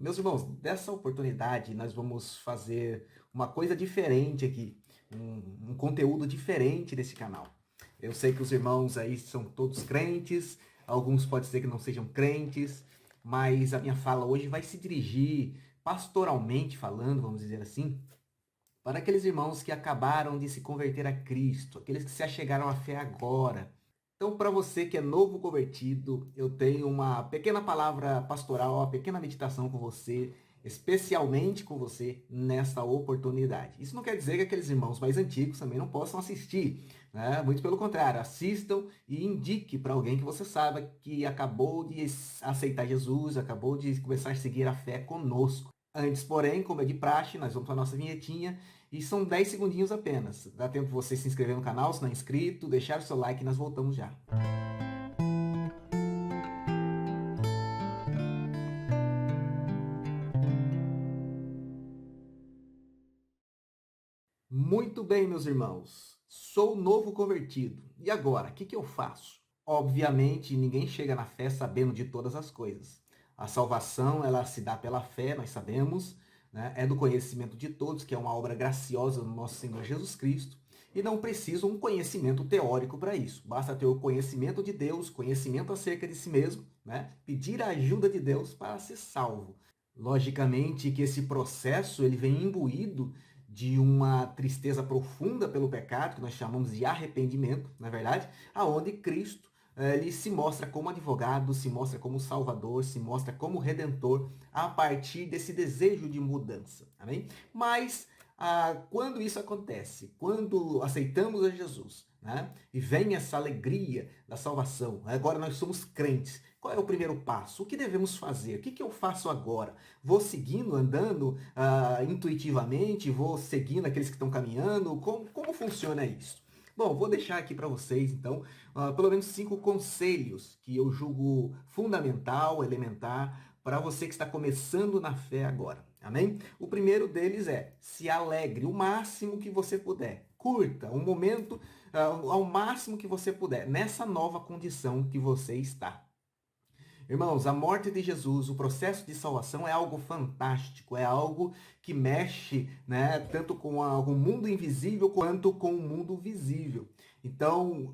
Meus irmãos, dessa oportunidade nós vamos fazer uma coisa diferente aqui, um conteúdo diferente desse canal. Eu sei que os irmãos aí são todos crentes, alguns pode ser que não sejam crentes, mas a minha fala hoje vai se dirigir, pastoralmente falando, vamos dizer assim, para aqueles irmãos que acabaram de se converter a Cristo, aqueles que se achegaram à fé agora. Então, para você que é novo convertido, eu tenho uma pequena palavra pastoral, uma pequena meditação com você, especialmente com você nesta oportunidade. Isso não quer dizer que aqueles irmãos mais antigos também não possam assistir, né? Muito pelo contrário, assistam e indique para alguém que você saiba que acabou de aceitar Jesus, acabou de começar a seguir a fé conosco. Antes, porém, como é de praxe, nós vamos para a nossa vinhetinha e são 10 segundinhos apenas. Dá tempo de você se inscrever no canal, se não é inscrito, deixar o seu like e nós voltamos já. Muito bem, meus irmãos. Sou novo convertido. E agora, o que eu faço? Obviamente, ninguém chega na fé sabendo de todas as coisas. A salvação, ela se dá pela fé, nós sabemos, né? É do conhecimento de todos, que é uma obra graciosa do nosso Senhor Jesus Cristo. E não precisa um conhecimento teórico para isso. Basta ter o conhecimento de Deus, conhecimento acerca de si mesmo, né? Pedir a ajuda de Deus para ser salvo. Logicamente que esse processo ele vem imbuído de uma tristeza profunda pelo pecado, que nós chamamos de arrependimento, na verdade, aonde Cristo ele se mostra como advogado, se mostra como salvador, se mostra como redentor a partir desse desejo de mudança. Amém? Mas quando isso acontece, quando aceitamos a Jesus, né, e vem essa alegria da salvação, agora nós somos crentes, qual é o primeiro passo? O que devemos fazer? O que eu faço agora? Vou seguindo, andando intuitivamente? Vou seguindo aqueles que estão caminhando? Como funciona isso? Bom, vou deixar aqui para vocês, então, pelo menos 5 conselhos que eu julgo fundamental, elementar, para você que está começando na fé agora. Amém? O primeiro deles é: se alegre o máximo que você puder. Curta um momento ao máximo que você puder, nessa nova condição que você está. Irmãos, a morte de Jesus, o processo de salvação é algo fantástico, é algo que mexe, né, tanto com o mundo invisível quanto com o mundo visível. Então,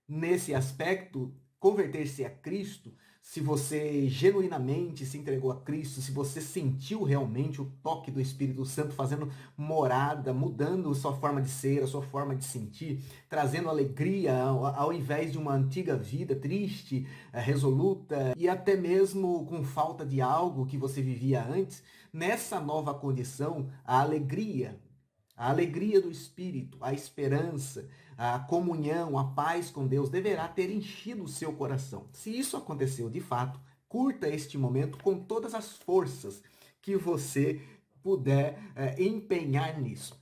nesse aspecto, converter-se a Cristo, se você genuinamente se entregou a Cristo, se você sentiu realmente o toque do Espírito Santo fazendo morada, mudando sua forma de ser, a sua forma de sentir, trazendo alegria ao invés de uma antiga vida triste, resoluta e até mesmo com falta de algo que você vivia antes, nessa nova condição, a alegria do Espírito, a esperança, a comunhão, a paz com Deus deverá ter enchido o seu coração. Se isso aconteceu de fato, curta este momento com todas as forças que você puder empenhar nisso.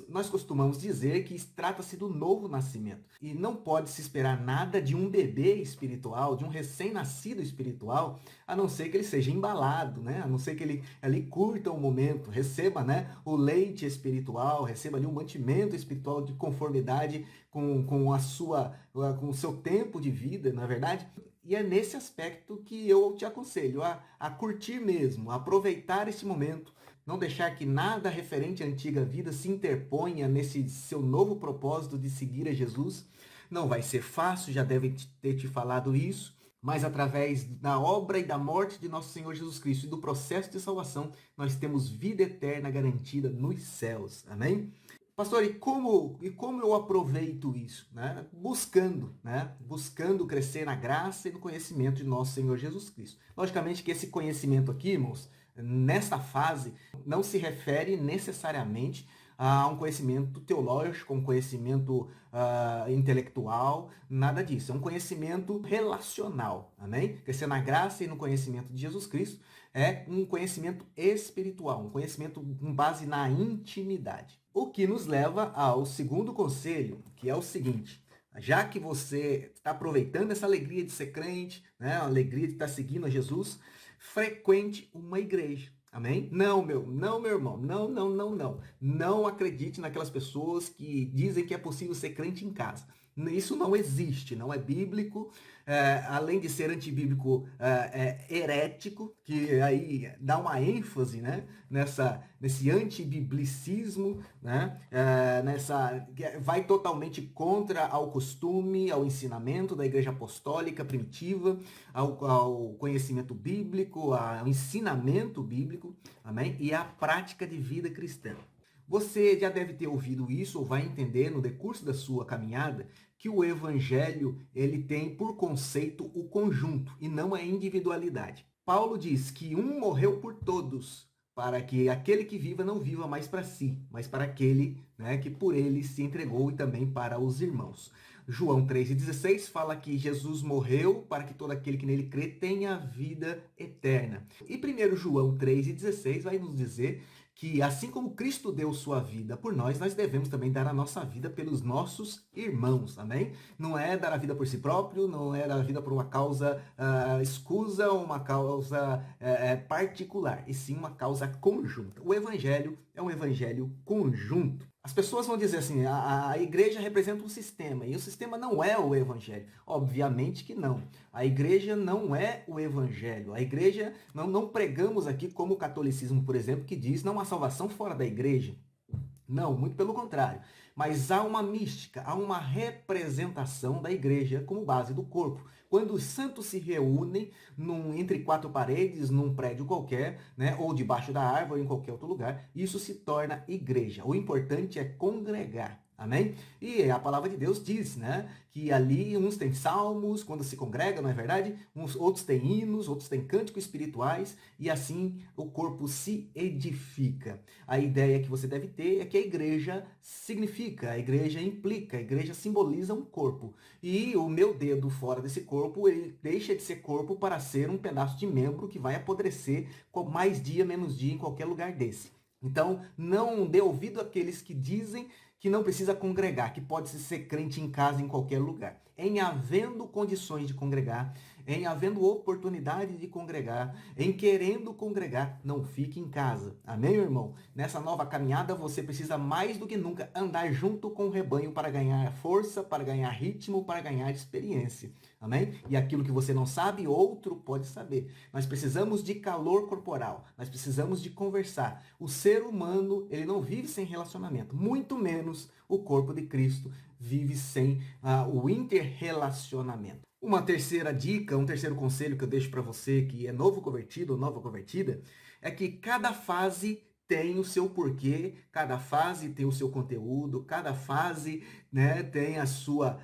Nós costumamos dizer que trata-se do novo nascimento. E não pode se esperar nada de um bebê espiritual, de um recém-nascido espiritual, a não ser que ele seja embalado, né? A não ser que ele curta o momento, receba, né, o leite espiritual, receba ali um mantimento espiritual de conformidade com com o seu tempo de vida, na verdade. E é nesse aspecto que eu te aconselho a curtir mesmo, a aproveitar esse momento, não deixar que nada referente à antiga vida se interponha nesse seu novo propósito de seguir a Jesus. Não vai ser fácil, já devem ter te falado isso, mas através da obra e da morte de nosso Senhor Jesus Cristo e do processo de salvação, nós temos vida eterna garantida nos céus. Amém? Pastor, e como eu aproveito isso? Né? Buscando crescer na graça e no conhecimento de nosso Senhor Jesus Cristo. Logicamente que esse conhecimento aqui, irmãos, nesta fase, não se refere necessariamente a um conhecimento teológico, um conhecimento intelectual, nada disso. É um conhecimento relacional, amém? Crescer na graça e no conhecimento de Jesus Cristo é um conhecimento espiritual, um conhecimento com base na intimidade. O que nos leva ao segundo conselho, que é o seguinte: já que você está aproveitando essa alegria de ser crente, né, a alegria de estar seguindo a Jesus, frequente uma igreja. Amém? Não, meu irmão, não. Não acredite naquelas pessoas que dizem que é possível ser crente em casa. Isso não existe, não é bíblico, além de ser antibíblico, herético, que aí dá uma ênfase, né, nesse antibiblicismo, né, vai totalmente contra ao costume, ao ensinamento da Igreja Apostólica primitiva, ao conhecimento bíblico, ao ensinamento bíblico, amém? E à prática de vida cristã. Você já deve ter ouvido isso ou vai entender no decurso da sua caminhada que o evangelho ele tem por conceito o conjunto e não a individualidade. Paulo diz que um morreu por todos, para que aquele que viva não viva mais para si, mas para aquele, né, que por ele se entregou e também para os irmãos. João 3,16 fala que Jesus morreu para que todo aquele que nele crê tenha vida eterna. E 1 João 3,16 vai nos dizer que assim como Cristo deu sua vida por nós, nós devemos também dar a nossa vida pelos nossos irmãos, amém? Não é dar a vida por si próprio, não é dar a vida por uma causa escusa ou uma causa particular, e sim uma causa conjunta. O evangelho é um evangelho conjunto. As pessoas vão dizer assim, a igreja representa um sistema, e o sistema não é o evangelho. Obviamente que não. A igreja não é o evangelho. A igreja, não pregamos aqui como o catolicismo, por exemplo, que diz não há salvação fora da igreja. Não, muito pelo contrário. Mas há uma mística, há uma representação da igreja como base do corpo. Quando os santos se reúnem entre quatro paredes, num prédio qualquer, né, ou debaixo da árvore, ou em qualquer outro lugar, isso se torna igreja. O importante é congregar. Amém? E a palavra de Deus diz, né, que ali uns têm salmos, quando se congrega, não é verdade? Outros têm hinos, outros têm cânticos espirituais, e assim o corpo se edifica. A ideia que você deve ter é que a igreja significa, a igreja implica, a igreja simboliza um corpo. E o meu dedo fora desse corpo, ele deixa de ser corpo para ser um pedaço de membro que vai apodrecer com mais dia, menos dia em qualquer lugar desse. Então, não dê ouvido àqueles que dizem que não precisa congregar, que pode ser crente em casa, em qualquer lugar. Em havendo condições de congregar, em havendo oportunidade de congregar, em querendo congregar, não fique em casa. Amém, meu irmão? Nessa nova caminhada, você precisa mais do que nunca andar junto com o rebanho para ganhar força, para ganhar ritmo, para ganhar experiência. Amém? E aquilo que você não sabe, outro pode saber. Nós precisamos de calor corporal, nós precisamos de conversar. O ser humano, ele não vive sem relacionamento, muito menos o corpo de Cristo vive sem o interrelacionamento. Uma terceira dica, um terceiro conselho que eu deixo para você que é novo convertido ou nova convertida, é que cada fase tem o seu porquê, cada fase tem o seu conteúdo, cada fase, né, tem a sua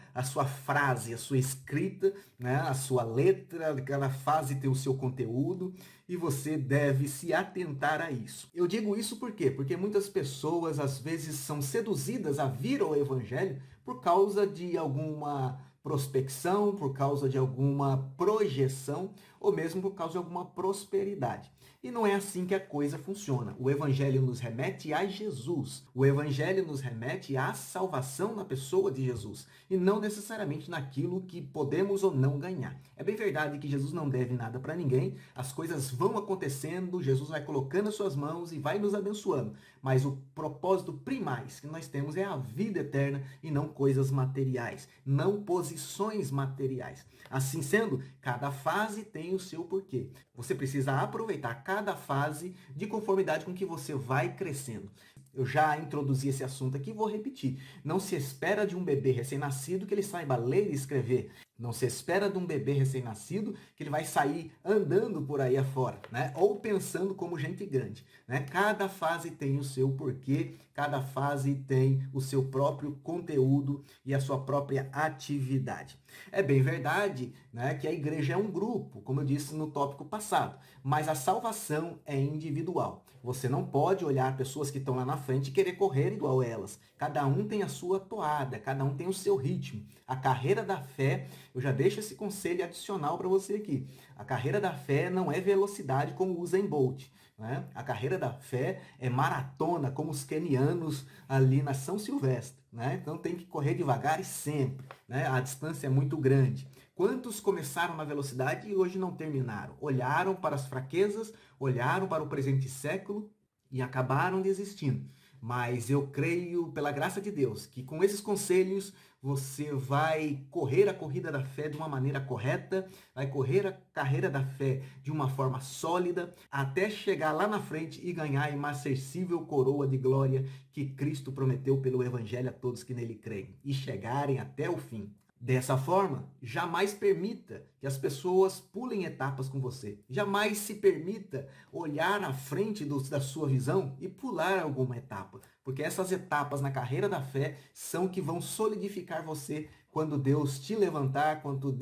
frase, a sua escrita, né, a sua letra, cada fase tem o seu conteúdo e você deve se atentar a isso. Eu digo isso por quê? Porque muitas pessoas às vezes são seduzidas a vir ao evangelho por causa de alguma prospecção, por causa de alguma projeção ou mesmo por causa de alguma prosperidade. E não é assim que a coisa funciona. O evangelho nos remete a Jesus. O evangelho nos remete à salvação na pessoa de Jesus e não necessariamente naquilo que podemos ou não ganhar. É bem verdade que Jesus não deve nada para ninguém. As coisas vão acontecendo, Jesus vai colocando as suas mãos e vai nos abençoando. Mas o propósito primais que nós temos é a vida eterna e não coisas materiais, não posições materiais. Assim sendo, cada fase tem o seu porquê. Você precisa aproveitar cada fase de conformidade com que você vai crescendo. Eu já introduzi esse assunto aqui e vou repetir. Não se espera de um bebê recém-nascido que ele saiba ler e escrever. Não se espera de um bebê recém-nascido que ele vai sair andando por aí afora, né? Ou pensando como gente grande, né? Cada fase tem o seu porquê, cada fase tem o seu próprio conteúdo e a sua própria atividade. É bem verdade, né, que a igreja é um grupo, como eu disse no tópico passado, mas a salvação é individual. Você não pode olhar pessoas que estão lá na frente e querer correr igual a elas. Cada um tem a sua toada, cada um tem o seu ritmo. A carreira da fé, eu já deixo esse conselho adicional para você aqui. A carreira da fé não é velocidade como o Usain Bolt, né? A carreira da fé é maratona, como os quenianos ali na São Silvestre, né? Então tem que correr devagar e sempre, né? A distância é muito grande. Quantos começaram na velocidade e hoje não terminaram? Olharam para as fraquezas, olharam para o presente século e acabaram desistindo. Mas eu creio, pela graça de Deus, que com esses conselhos você vai correr a corrida da fé de uma maneira correta, vai correr a carreira da fé de uma forma sólida, até chegar lá na frente e ganhar a imarcessível coroa de glória que Cristo prometeu pelo Evangelho a todos que nele creem, e chegarem até o fim. Dessa forma, jamais permita que as pessoas pulem etapas com você. Jamais se permita olhar à frente da sua visão e pular alguma etapa. Porque essas etapas na carreira da fé são que vão solidificar você quando Deus te levantar, quando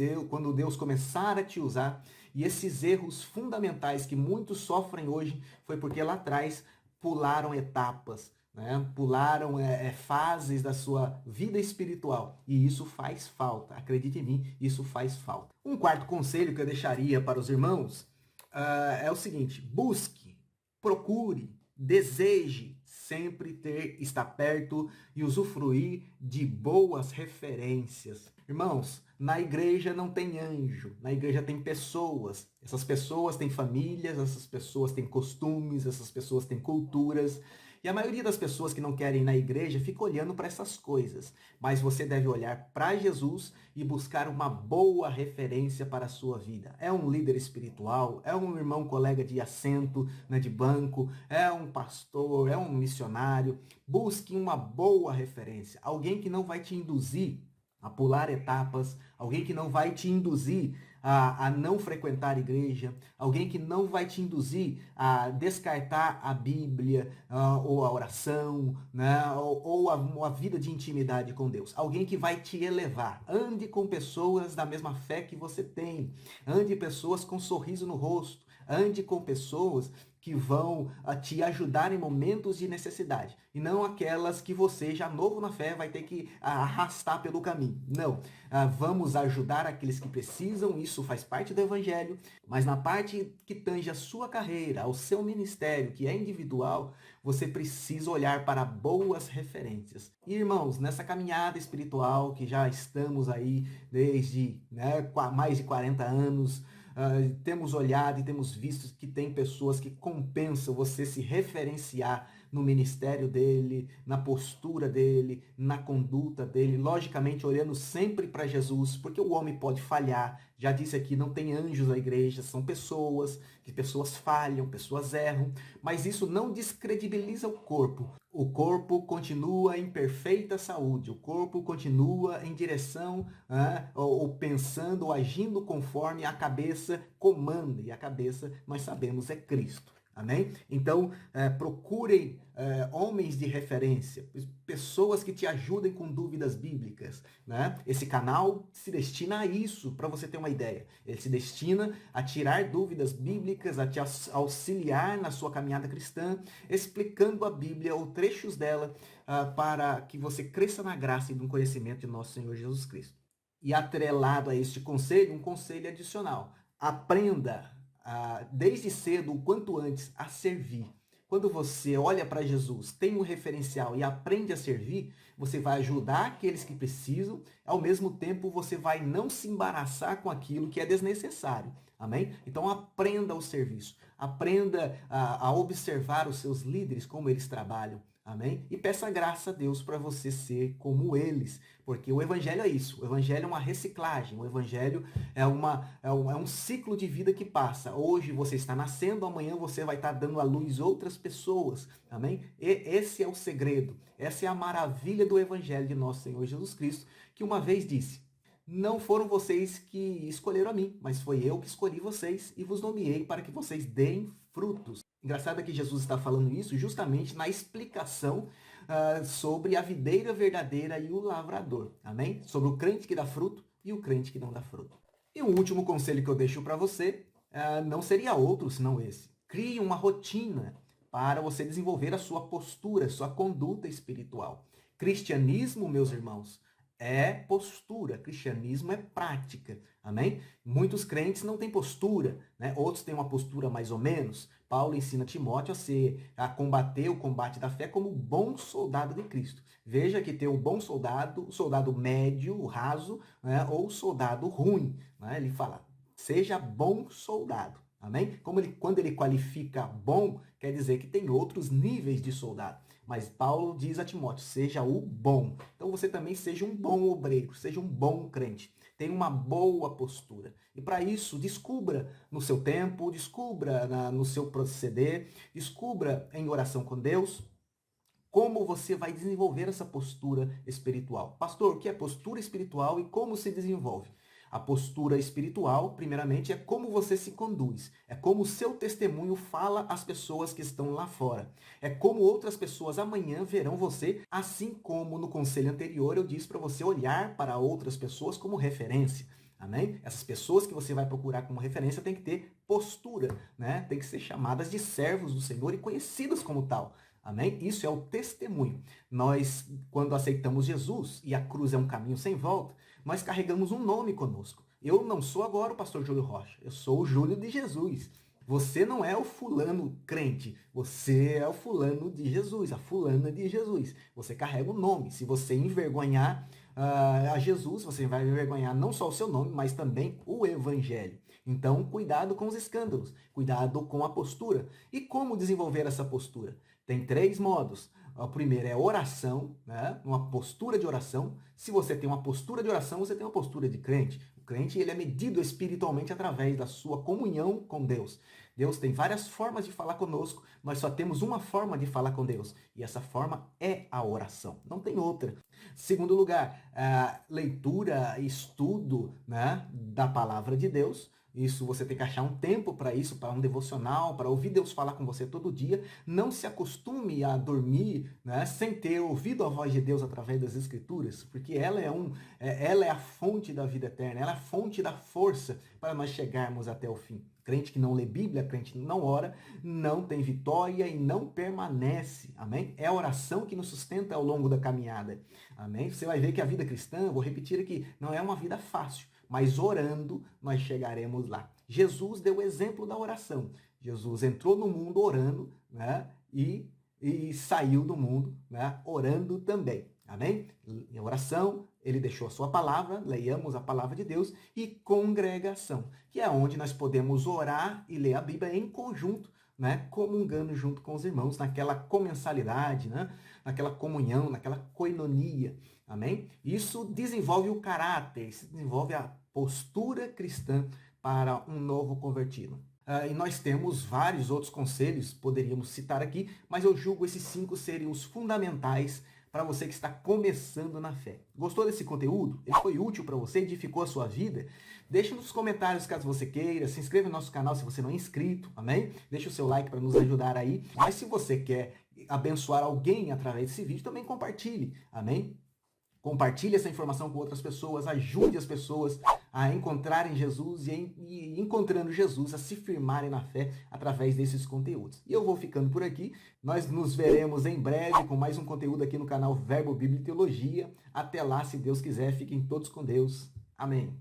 Deus começar a te usar. E esses erros fundamentais que muitos sofrem hoje foi porque lá atrás pularam etapas, né? Pularam fases da sua vida espiritual. E isso faz falta. Acredite em mim, isso faz falta. Um quarto conselho que eu deixaria para os irmãos é o seguinte: busque, procure, deseje sempre estar perto e usufruir de boas referências. Irmãos, na igreja não tem anjo, na igreja tem pessoas. Essas pessoas têm famílias, essas pessoas têm costumes, essas pessoas têm culturas. E a maioria das pessoas que não querem ir na igreja fica olhando para essas coisas. Mas você deve olhar para Jesus e buscar uma boa referência para a sua vida. É um líder espiritual, é um irmão colega de assento, né, de banco, é um pastor, é um missionário. Busque uma boa referência. Alguém que não vai te induzir a pular etapas, alguém que não vai te induzir a não frequentar a igreja, alguém que não vai te induzir a descartar a Bíblia, ou a oração, né, ou a vida de intimidade com Deus. Alguém que vai te elevar. Ande com pessoas da mesma fé que você tem. Ande pessoas com um sorriso no rosto. Ande com pessoas que vão te ajudar em momentos de necessidade. E não aquelas que você, já novo na fé, vai ter que arrastar pelo caminho. Não. Vamos ajudar aqueles que precisam, isso faz parte do Evangelho, mas na parte que tange a sua carreira, ao seu ministério, que é individual, você precisa olhar para boas referências. E, irmãos, nessa caminhada espiritual que já estamos aí desde mais de 40 anos, temos olhado e temos visto que tem pessoas que compensam você se referenciar no ministério dele, na postura dele, na conduta dele, logicamente olhando sempre para Jesus, porque o homem pode falhar. Já disse aqui, não tem anjos na igreja, são pessoas, que pessoas falham, pessoas erram, mas isso não descredibiliza o corpo. O corpo continua em perfeita saúde, o corpo continua em direção, ou pensando, ou agindo conforme a cabeça comanda, e a cabeça, nós sabemos, é Cristo. Amém? Então, procurem homens de referência, pessoas que te ajudem com dúvidas bíblicas, né? Esse canal se destina a isso, para você ter uma ideia. Ele se destina a tirar dúvidas bíblicas, a te auxiliar na sua caminhada cristã, explicando a Bíblia ou trechos dela, para que você cresça na graça e no conhecimento de nosso Senhor Jesus Cristo. E atrelado a este conselho, um conselho adicional. Aprenda desde cedo, o quanto antes, a servir. Quando você olha para Jesus, tem um referencial e aprende a servir, você vai ajudar aqueles que precisam, ao mesmo tempo você vai não se embaraçar com aquilo que é desnecessário. Amém? Então aprenda o serviço, aprenda a observar os seus líderes, como eles trabalham. Amém? E peça graça a Deus para você ser como eles, porque o Evangelho é isso. O Evangelho é uma reciclagem, o Evangelho é um ciclo de vida que passa. Hoje você está nascendo, amanhã você vai estar dando à luz outras pessoas. Amém? E esse é o segredo, essa é a maravilha do Evangelho de nosso Senhor Jesus Cristo, que uma vez disse: não foram vocês que escolheram a mim, mas foi eu que escolhi vocês e vos nomeei para que vocês deem frutos. Engraçado é que Jesus está falando isso justamente na explicação sobre a videira verdadeira e o lavrador. Amém? Sobre o crente que dá fruto e o crente que não dá fruto. E o último conselho que eu deixo para você não seria outro senão esse. Crie uma rotina para você desenvolver a sua postura, a sua conduta espiritual. Cristianismo, meus irmãos, é postura, cristianismo é prática, amém? Muitos crentes não têm postura, né? Outros têm uma postura mais ou menos. Paulo ensina Timóteo a combater o combate da fé como bom soldado de Cristo. Veja que tem o bom soldado, o soldado médio, o raso, né? Ou o soldado ruim, né? Ele fala, seja bom soldado. Amém? Quando ele qualifica bom, quer dizer que tem outros níveis de soldado. Mas Paulo diz a Timóteo, seja o bom. Então você também seja um bom obreiro, seja um bom crente. Tenha uma boa postura. E para isso, descubra no seu tempo, descubra no seu proceder, descubra em oração com Deus, como você vai desenvolver essa postura espiritual. Pastor, o que é postura espiritual e como se desenvolve? A postura espiritual, primeiramente, é como você se conduz. É como o seu testemunho fala às pessoas que estão lá fora. É como outras pessoas amanhã verão você, assim como no conselho anterior eu disse para você olhar para outras pessoas como referência. Amém? Essas pessoas que você vai procurar como referência têm que ter postura, né? Tem que ser chamadas de servos do Senhor e conhecidas como tal. Amém? Isso é o testemunho. Nós, quando aceitamos Jesus, e a cruz é um caminho sem volta, nós carregamos um nome conosco. Eu não sou agora o pastor Júlio Rocha, eu sou o Júlio de Jesus. Você não é o fulano crente, você é o fulano de Jesus, a fulana de Jesus. Você carrega o nome. Se você envergonhar a Jesus, você vai envergonhar não só o seu nome, mas também o evangelho. Então, cuidado com os escândalos, cuidado com a postura. E como desenvolver essa postura? Tem 3 modos. O primeiro é oração, né? Uma postura de oração. Se você tem uma postura de oração, você tem uma postura de crente. O crente ele é medido espiritualmente através da sua comunhão com Deus. Deus tem várias formas de falar conosco, nós só temos uma forma de falar com Deus. E essa forma é a oração, não tem outra. Segundo lugar, a leitura, estudo, né, da palavra de Deus. Isso você tem que achar um tempo para isso, para um devocional, para ouvir Deus falar com você todo dia. Não se acostume a dormir, né, sem ter ouvido a voz de Deus através das Escrituras, porque ela é a fonte da vida eterna, ela é a fonte da força para nós chegarmos até o fim. Crente que não lê Bíblia, crente que não ora, não tem vitória e não permanece. Amém? É a oração que nos sustenta ao longo da caminhada. Amém? Você vai ver que a vida cristã, vou repetir aqui, não é uma vida fácil. Mas orando, nós chegaremos lá. Jesus deu o exemplo da oração. Jesus entrou no mundo orando, né? E saiu do mundo, né? Orando também. Amém? Em oração, ele deixou a sua palavra, leiamos a palavra de Deus, e congregação, que é onde nós podemos orar e ler a Bíblia em conjunto, né? Comungando junto com os irmãos, naquela comensalidade, né? Naquela comunhão, naquela koinonia. Amém? Isso desenvolve o caráter, isso desenvolve a postura cristã para um novo convertido. E nós temos vários outros conselhos, poderíamos citar aqui, mas eu julgo esses 5 serem os fundamentais para você que está começando na fé. Gostou desse conteúdo? Ele foi útil para você? Edificou a sua vida? Deixe nos comentários caso você queira, se inscreva no nosso canal se você não é inscrito, amém? Deixe o seu like para nos ajudar aí. Mas se você quer abençoar alguém através desse vídeo, também compartilhe, amém? Compartilhe essa informação com outras pessoas, ajude as pessoas a encontrarem Jesus e encontrando Jesus, a se firmarem na fé através desses conteúdos. E eu vou ficando por aqui. Nós nos veremos em breve com mais um conteúdo aqui no canal Verbo Bíblia e Teologia. Até lá, se Deus quiser, fiquem todos com Deus. Amém.